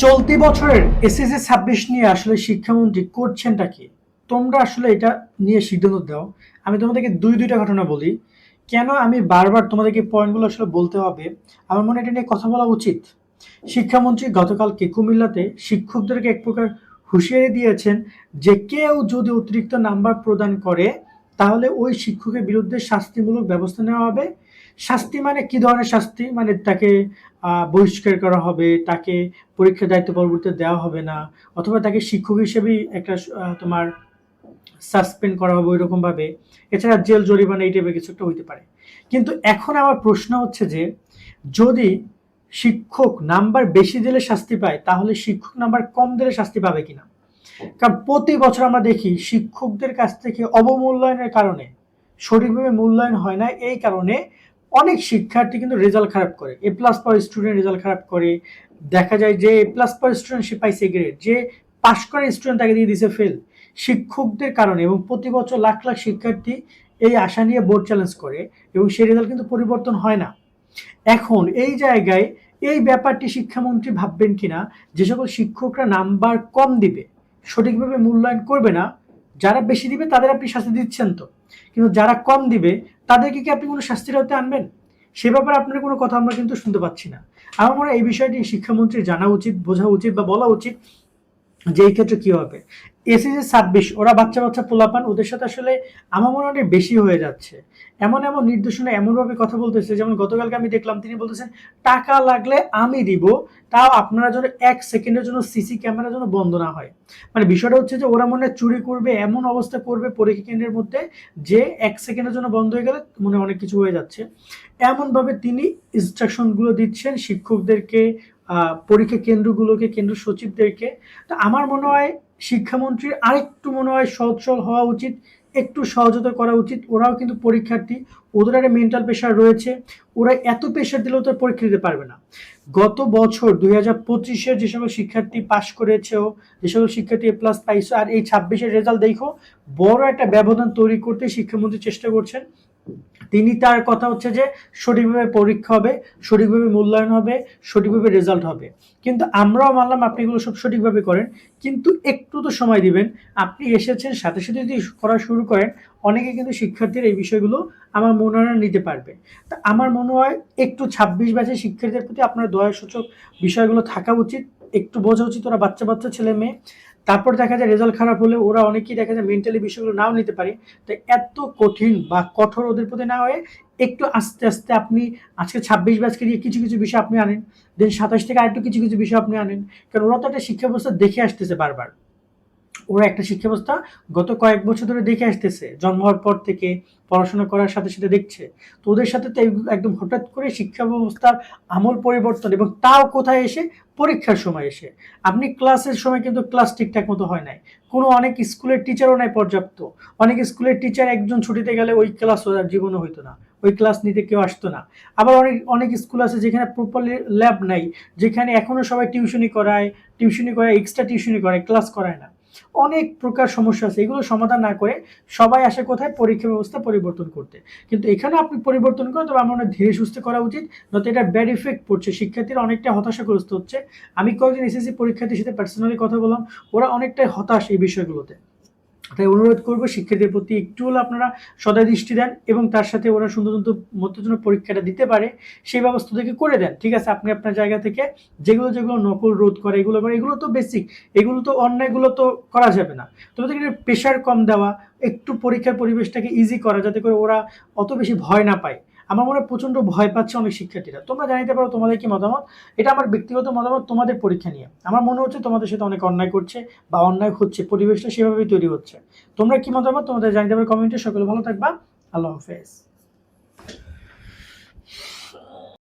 চলতি বছরের এসএসসি 26 নিয়ে আসলে শিক্ষামন্ত্রী করছেনটা কি? তোমরা আসলে এটা নিয়ে সিদ্ধান্ত দাও। আমি তোমাদেরকে দুইটা ঘটনা বলি। কেন আমি বারবার তোমাদেরকে পয়েন্টগুলো আসলে বলতে হবে? আমার মনে হয় এটা নিয়ে কথা বলা উচিত। শিক্ষামন্ত্রী গতকালকে কুমিল্লাতে শিক্ষকদেরকে এক প্রকার হুঁশিয়ারি দিয়েছেন যে কেউ যদি অতিরিক্ত নাম্বার প্রদান করে তাহলে ওই শিক্ষকের বিরুদ্ধে শাস্তিমূলক ব্যবস্থা নেওয়া হবে। শাস্তি মানে কি ধরনের শাস্তি? মানে তাকে বহিষ্কার করা হবে, তাকে পরীক্ষার দায়িত্ব পরবর্তীতে দেওয়া হবে না, অথবা তাকে শিক্ষক হিসেবেই একটা তোমার সাসপেন্ড করা হবে ওইরকম ভাবে। এছাড়া জেল জরিমানা এই টাইপের কিছু একটা হইতে পারে। কিন্তু এখন আমার প্রশ্ন হচ্ছে যে যদি শিক্ষক নাম্বার বেশি দিলে শাস্তি পায় তাহলে শিক্ষক নাম্বার কম দিলে শাস্তি পাবে কিনা? কারণ প্রতি বছর আমরা দেখি শিক্ষকদের কাছ থেকে অবমূল্যায়নের কারণে, সঠিকভাবে মূল্যায়ন হয় না, এই কারণে অনেক শিক্ষার্থী কিন্তু রেজাল্ট খারাপ করে। এ প্লাস পাওয়া স্টুডেন্ট রেজাল্ট খারাপ করে। দেখা যায় যে এ প্লাস পাওয়া স্টুডেন্ট সে পাইছে গ্রেড, যে পাশ করা স্টুডেন্ট তাকে দিয়ে দিছে ফেল। শিক্ষকদের কারণে, এবং প্রতি বছর লাখ লাখ শিক্ষার্থী এই আশা নিয়ে বোর্ড চ্যালেঞ্জ করে এবং সেই রেজাল্ট কিন্তু পরিবর্তন হয় না। এখন এই জায়গায় এই ব্যাপারটি শিক্ষামন্ত্রী ভাববেন কিনা, যে সকল শিক্ষকরা নাম্বার কম দিবে, সঠিকভাবে মূল্যায়ন করবে না, যারা বেশি দিবে তাদের আপনি শাস্তি দিচ্ছেন তো, কিন্তু যারা কম দিবে তাদেরকে কি আপনি কোনো শাস্তির আওতায় আনবেন? সে ব্যাপারে আপনার কোনো কথা আমরা কিন্তু শুনতে পাচ্ছি না। আমার মনে হয় এই বিষয়টি শিক্ষামন্ত্রীর জানা উচিত, বোঝা উচিত বা বলা উচিত যে এই ক্ষেত্রে কি হবে। এসএসসি 26 ওরা বাচ্চা বাচ্চা পোলাপান, ওদের সাথে আসলে আমার মনে হয় বেশি হয়ে যাচ্ছে। এমন এমন নির্দেশনা এমনভাবে কথা বলতেছে, যেমন গতকালকে আমি দেখলাম তিনি বলতেছেন টাকা লাগলে আমি দিব, তাও আপনারা যেন 1 সেকেন্ডের জন্য সিসি ক্যামেরার জন্য বন্ধ না হয়। মানে বিষয়টা হচ্ছে যে ওরা মনে হয় চুরি করবে, এমন অবস্থা করবে পরীক্ষা কেন্দ্রের মধ্যে যে 1 সেকেন্ডের জন্য বন্ধ হয়ে গেলে মনে হয় অনেক কিছু হয়ে যাচ্ছে। এমনভাবে তিনি ইনস্ট্রাকশনগুলো দিচ্ছেন শিক্ষকদেরকে, পরীক্ষা কেন্দ্রগুলোকে, কেন্দ্র সচিবদেরকে। তো আমার মনে হয় শিক্ষামন্ত্রীর আরেকটু মনে হয় সহজ সরল হওয়া উচিত, একটু সহজতা করা উচিত। ওরাও কিন্তু পরীক্ষার্থী, ওদের একটা মেন্টাল প্রেশার রয়েছে। ওরা এত প্রেশার দিলেও তো পরীক্ষা দিতে পারবে না। গত বছর 2025-এর যে সকল শিক্ষার্থী পাশ করেছে, যে সকল শিক্ষার্থী এ প্লাস পাইছো, আর এই 26-এর রেজাল্ট দেখো, বড় একটা ব্যবধান তৈরি করতে শিক্ষামন্ত্রী চেষ্টা করছেন। তিনি তার কথা হচ্ছে যে সঠিকভাবে পরীক্ষা হবে, সঠিকভাবে মূল্যায়ন হবে, সঠিকভাবে রেজাল্ট হবে। কিন্তু আমরাও মানলাম আপনি এগুলো সব সঠিকভাবে করেন, কিন্তু একটু তো সময় দিবেন। আপনি এসেছেন সাথে সাথে যদি করা শুরু করেন, অনেকে কিন্তু শিক্ষার্থীরা এই বিষয়গুলো আমার মনে হয় নিতে পারবে। তা আমার মনে হয় একটু 26 ব্যাচের শিক্ষার্থীদের প্রতি আপনার দয়াসূচক বিষয়গুলো থাকা উচিত, একটু বোঝা উচিত। ওরা বাচ্চা বাচ্চা ছেলে মেয়ে। তারপর দেখা যায় রেজাল্ট খারাপ হলে ওরা অনেকেই দেখা যায় মেন্টালি বিষয়গুলো নাও নিতে পারে। তো এত কঠিন বা কঠোর ওদের প্রতি না হয়ে একটু আস্তে আস্তে আপনি আজকে 26 ব্যাচকে দিয়ে কিছু কিছু বিষয় আপনি আনেন, দেন 27 থেকে আরেকটু কিছু কিছু বিষয় আপনি আনেন। কারণ ওরা তো একটা শিক্ষা ব্যবস্থা দেখে আসতেছে বারবার। ওরা একটা শিক্ষা ব্যবস্থা গত কয়েক বছর ধরে দেখে আসতেছে, জন্ম হওয়ার পর থেকে পড়াশোনা করার সাথে সাথে দেখছে। তো ওদের সাথে তো একদম হঠাৎ করে শিক্ষা ব্যবস্থার আমূল পরিবর্তন, এবং তাও কোথায় এসে, পরীক্ষার সময় এসে। আপনি ক্লাসের সময় কিন্তু ক্লাস ঠিকঠাক মতো হয় নাই। কোনো অনেক স্কুলের টিচারও নাই পর্যাপ্ত। অনেক স্কুলের টিচার একজন ছুটিতে গেলে ওই ক্লাস জীবনও হইতো না, ওই ক্লাস নিতে কেউ আসতো না। আবার অনেক অনেক স্কুল আছে যেখানে প্রপারলি ল্যাব নাই, যেখানে এখনো সবাই টিউশনি করায়, এক্সট্রা টিউশনি করায়, ক্লাস করায় না। অনেক প্রকার সমস্যা আছে, এগুলো সমাধান না করে সবাই আসে কোথায়, পরীক্ষা ব্যবস্থা পরিবর্তন করতে। কিন্তু এখানে আপনি পরিবর্তন করেন, তবে আমার মনে হয় ধীরে সুস্থে করা উচিত, নয়তো এটা ব্যাড ইফেক্ট পড়ছে, শিক্ষার্থীরা অনেকটা হতাশাগ্রস্ত হচ্ছে। আমি কয়েকজন এসএসসি পরীক্ষার্থীর সাথে পার্সোনালি কথা বললাম, ওরা অনেকটাই হতাশ এই বিষয়গুলোতে। তাই অনুরোধ করবো শিক্ষার্থীদের প্রতি একটু হলে আপনারা সদয় দৃষ্টি দেন, এবং তার সাথে ওরা সুন্দর সুন্দর মতো যেন পরীক্ষাটা দিতে পারে সেই ব্যবস্থা থেকে করে দেন। ঠিক আছে, আপনি আপনার জায়গা থেকে যেগুলো যেগুলো নকল রোধ করে, এগুলো তো বেসিক, এগুলো তো অন্যায়গুলো তো করা যাবে না। তবে তাদেরকে প্রেশার কম দেওয়া, একটু পরীক্ষার পরিবেশটাকে ইজি করা, যাতে করে ওরা অত বেশি ভয় না পায়। আমার মনে হয় প্রচণ্ড ভয় পাচ্ছে অনেক শিক্ষার্থীরা। তোমরা জানিতে পারো তোমাদের কি মতামত। এটা আমার ব্যক্তিগত মতামত তোমাদের পরীক্ষা নিয়ে। আমার মনে হচ্ছে তোমাদের সাথে অনেক অন্যায় করছে বা অন্যায় হচ্ছে, পরিবেশটা সেভাবেই তৈরি হচ্ছে। তোমরা কি মতামত তোমাদের জানিতে পারো কমেন্টে। সকলে ভালো থাকবা। আল্লাহ হাফেজ।